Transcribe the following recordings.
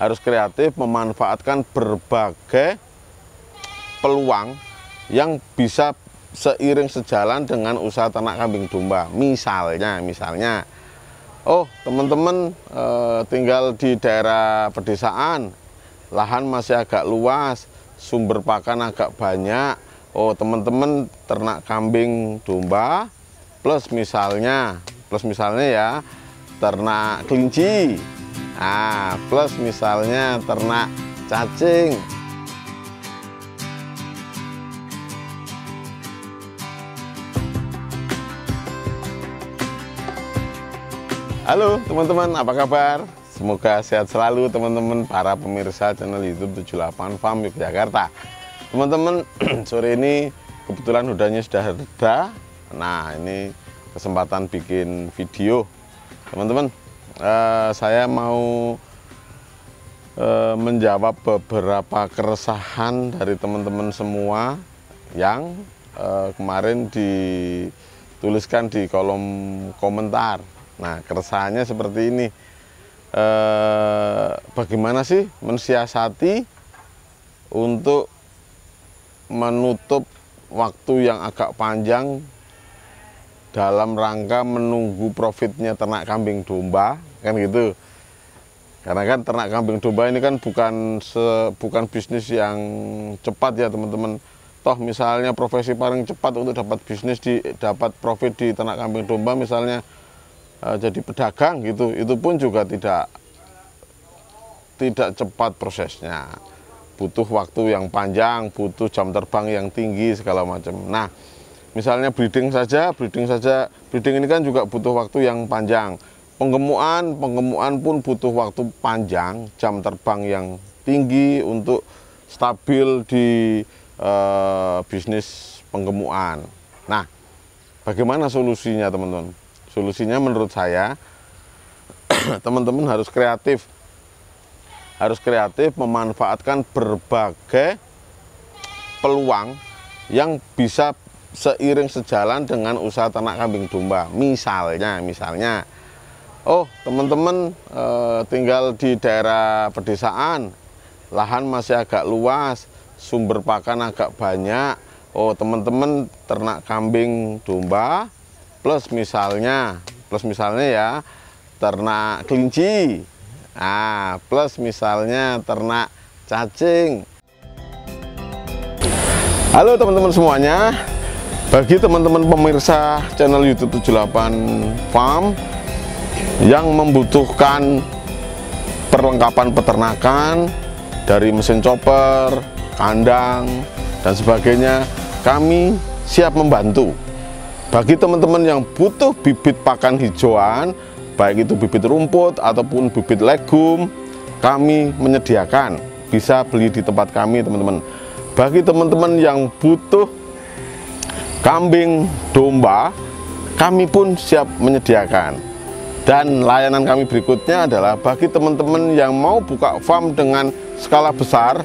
harus kreatif memanfaatkan berbagai peluang yang bisa seiring sejalan dengan usaha ternak kambing domba. Misalnya, oh teman-teman tinggal di daerah pedesaan, lahan masih agak luas, sumber pakan agak banyak. Oh teman-teman ternak kambing domba plus misalnya ya ternak kelinci, plus misalnya ternak cacing. Halo teman-teman, apa kabar? Semoga sehat selalu teman-teman para pemirsa channel YouTube 78 Farm Yogyakarta. Teman-teman, sore ini kebetulan udahnya sudah reda. Nah, ini kesempatan bikin video. Teman-teman, saya mau menjawab beberapa keresahan dari teman-teman semua yang kemarin dituliskan di kolom komentar. Nah, keresahannya seperti ini. Bagaimana sih mensiasati untuk menutup waktu yang agak panjang dalam rangka menunggu profitnya ternak kambing domba, kan gitu. Karena kan ternak kambing domba ini kan bukan bisnis yang cepat ya teman-teman. Toh misalnya profesi paling cepat untuk dapat dapat profit di ternak kambing domba misalnya jadi pedagang gitu, itu pun juga tidak cepat prosesnya. Butuh waktu yang panjang, butuh jam terbang yang tinggi segala macam. Nah, misalnya breeding ini kan juga butuh waktu yang panjang. Penggemukan pun butuh waktu panjang, jam terbang yang tinggi untuk stabil di bisnis penggemukan. Nah, bagaimana solusinya teman-teman? Solusinya menurut saya teman-teman harus kreatif memanfaatkan berbagai peluang yang bisa seiring sejalan dengan usaha ternak kambing domba. Misalnya, oh teman-teman tinggal di daerah pedesaan, lahan masih agak luas, sumber pakan agak banyak. Oh teman-teman ternak kambing domba plus misalnya ya ternak kelinci, plus misalnya ternak cacing. Halo teman-teman semuanya, bagi teman-teman pemirsa channel YouTube 78 Farm yang membutuhkan perlengkapan peternakan dari mesin chopper, kandang dan sebagainya, kami siap membantu. Bagi teman-teman yang butuh bibit pakan hijauan, baik itu bibit rumput ataupun bibit legum, kami menyediakan. Bisa beli di tempat kami teman-teman. Bagi teman-teman yang butuh kambing domba, kami pun siap menyediakan. Dan layanan kami berikutnya adalah bagi teman-teman yang mau buka farm dengan skala besar,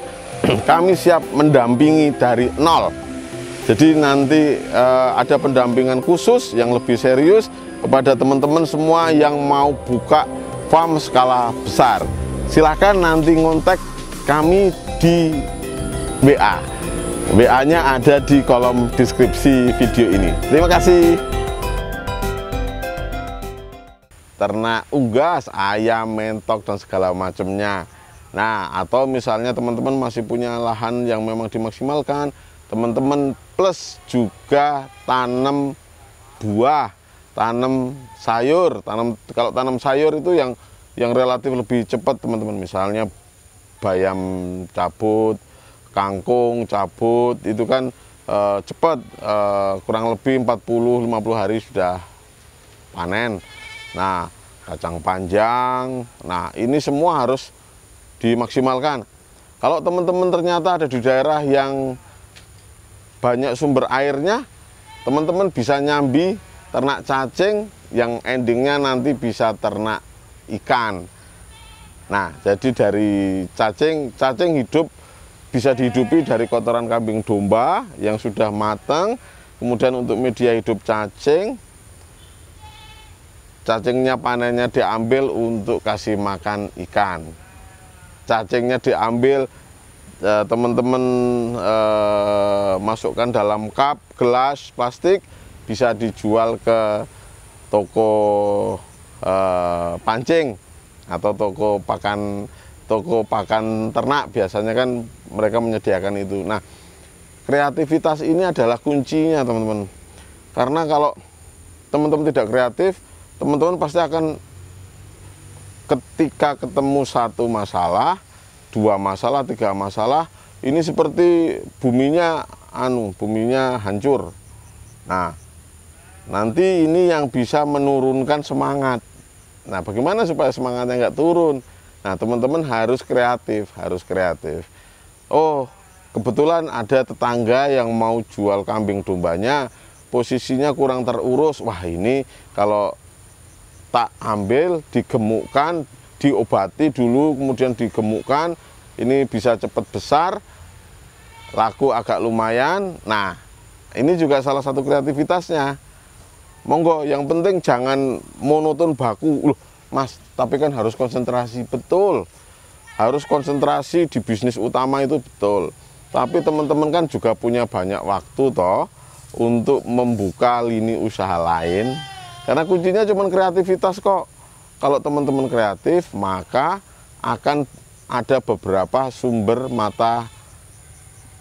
kami siap mendampingi dari nol. Jadi nanti ada pendampingan khusus yang lebih serius kepada teman-teman semua yang mau buka farm skala besar. Silahkan nanti ngontak kami di WA. WA-nya ada di kolom deskripsi video ini. Terima kasih. Ternak unggas, ayam, mentok dan segala macamnya. Nah, atau misalnya teman-teman masih punya lahan yang memang dimaksimalkan, teman-teman plus juga tanam buah, tanam sayur. Kalau tanam sayur itu yang relatif lebih cepat teman-teman. Misalnya bayam cabut, kangkung cabut, itu kan cepat, kurang lebih 40-50 hari sudah panen. Nah, kacang panjang, nah ini semua harus dimaksimalkan. Kalau teman-teman ternyata ada di daerah yang banyak sumber airnya, teman-teman bisa nyambi ternak cacing yang endingnya nanti bisa ternak ikan. Nah, jadi dari cacing hidup bisa dihidupi dari kotoran kambing domba yang sudah matang. Kemudian untuk media hidup cacingnya panennya diambil untuk kasih makan ikan. cacingnya diambil, teman-teman masukkan dalam cup, gelas, plastik, bisa dijual ke toko pancing atau toko pakan ternak. Biasanya kan mereka menyediakan itu. Nah, kreativitas ini adalah kuncinya teman-teman, karena kalau teman-teman tidak kreatif, teman-teman pasti akan ketika ketemu satu masalah, 2 masalah, 3 masalah, ini seperti buminya hancur. Nah, nanti ini yang bisa menurunkan semangat. Nah, bagaimana supaya semangatnya nggak turun? Nah, teman-teman harus kreatif, Oh, kebetulan ada tetangga yang mau jual kambing dombanya, posisinya kurang terurus. Wah, ini kalau tak ambil, digemukkan, diobati dulu, kemudian digemukkan, ini bisa cepat besar, laku agak lumayan. Nah, ini juga salah satu kreativitasnya. Monggo, yang penting jangan monoton baku. Loh, Mas, tapi kan harus konsentrasi, betul. Harus konsentrasi di bisnis utama itu betul. Tapi teman-teman kan juga punya banyak waktu toh untuk membuka lini usaha lain. Karena kuncinya cuma kreativitas kok. Kalau teman-teman kreatif, maka akan ada beberapa sumber mata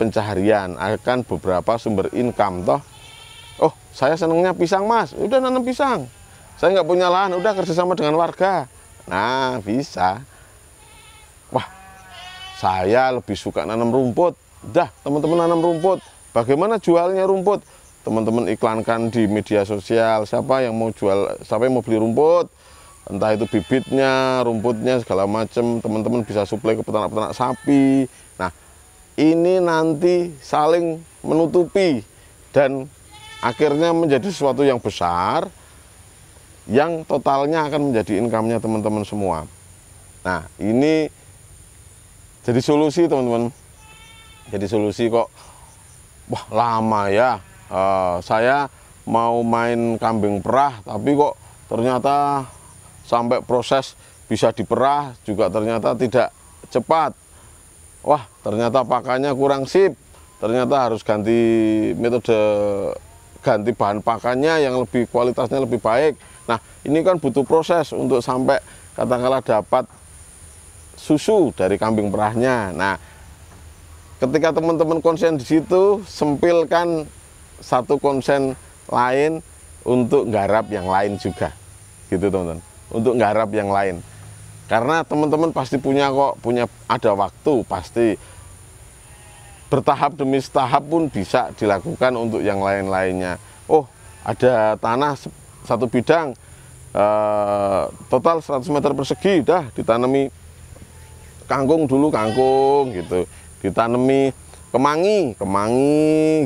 pencaharian, akan beberapa sumber income toh. Oh, saya senangnya pisang, Mas, udah nanam pisang. Saya nggak punya lahan, udah kerjasama dengan warga. Nah, bisa. Wah, saya lebih suka nanam rumput. Dah, teman-teman nanam rumput. Bagaimana jualnya rumput? Teman-teman iklankan di media sosial, siapa yang mau jual, siapa yang mau beli rumput, entah itu bibitnya, rumputnya, segala macam. Teman-teman bisa suplai ke peternak-peternak sapi. Nah, ini nanti saling menutupi dan akhirnya menjadi sesuatu yang besar, yang totalnya akan menjadi income-nya teman-teman semua. Nah, ini jadi solusi teman-teman. Jadi solusi kok, wah lama ya, saya mau main kambing perah, tapi kok ternyata sampai proses bisa diperah juga ternyata tidak cepat. Wah, ternyata pakannya kurang sip, ternyata harus ganti metode, ganti bahan pakannya yang lebih kualitasnya lebih baik. Nah, ini kan butuh proses untuk sampai katakanlah dapat susu dari kambing perahnya. Nah, ketika teman-teman konsen di situ, sempilkan satu konsen lain untuk nggarap yang lain juga, gitu teman-teman. Untuk nggarap yang lain, karena teman-teman pasti punya ada waktu, pasti bertahap demi tahap pun bisa dilakukan untuk yang lain-lainnya. Oh, ada tanah satu bidang, total 100 meter persegi, dah ditanami kangkung dulu, kangkung gitu, ditanami kemangi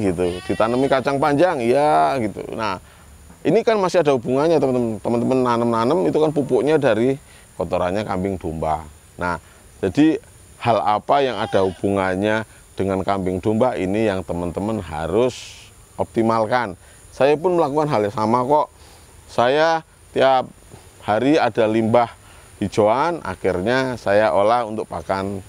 gitu, ditanami kacang panjang, iya gitu. Nah, ini kan masih ada hubungannya teman-teman, nanam itu kan pupuknya dari kotorannya kambing domba. Nah, jadi hal apa yang ada hubungannya dengan kambing domba ini yang teman-teman harus optimalkan. Saya pun melakukan hal yang sama kok. Saya tiap hari ada limbah hijauan, akhirnya saya olah untuk pakan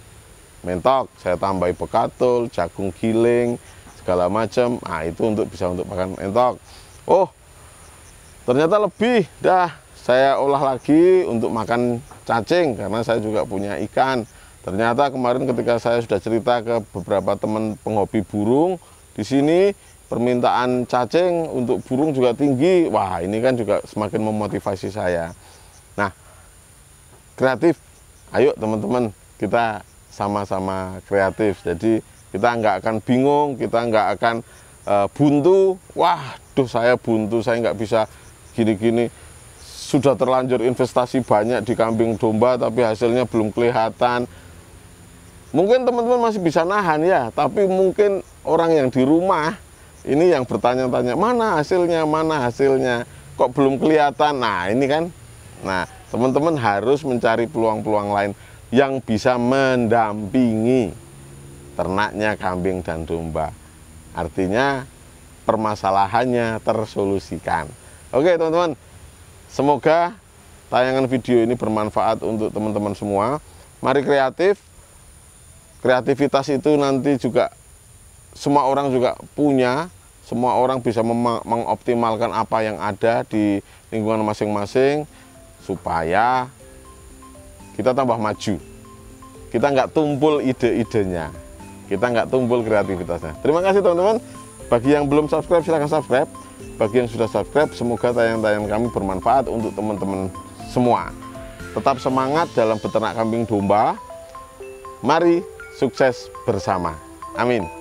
mentok. Saya tambahi bekatul, jagung giling, segala macam. Nah, itu bisa untuk pakan mentok. Oh, ternyata lebih, dah saya olah lagi untuk makan cacing karena saya juga punya ikan. Ternyata kemarin ketika saya sudah cerita ke beberapa teman penghobi burung, di sini permintaan cacing untuk burung juga tinggi. Wah, ini kan juga semakin memotivasi saya. Nah, kreatif, ayo teman-teman, kita sama-sama kreatif. Jadi kita nggak akan bingung, kita nggak akan buntu. Wah, saya buntu, saya nggak bisa gini-gini. Sudah terlanjur investasi banyak di kambing domba, tapi hasilnya belum kelihatan. Mungkin teman-teman masih bisa nahan ya, tapi mungkin orang yang di rumah ini yang bertanya-tanya, mana hasilnya, kok belum kelihatan. Nah, ini kan, nah teman-teman harus mencari peluang-peluang lain yang bisa mendampingi ternaknya kambing dan domba. Artinya permasalahannya tersolusikan. Oke teman-teman, semoga tayangan video ini bermanfaat untuk teman-teman semua. Mari kreatif, kreativitas itu nanti juga semua orang juga punya, semua orang bisa mengoptimalkan apa yang ada di lingkungan masing-masing supaya kita tambah maju. Kita nggak tumpul ide-idenya, kita nggak tumpul kreativitasnya. Terima kasih teman-teman. Bagi yang belum subscribe silahkan subscribe. Bagi yang sudah subscribe, semoga tayangan-tayangan kami bermanfaat untuk teman-teman semua. Tetap semangat dalam beternak kambing domba. Mari sukses bersama. Amin.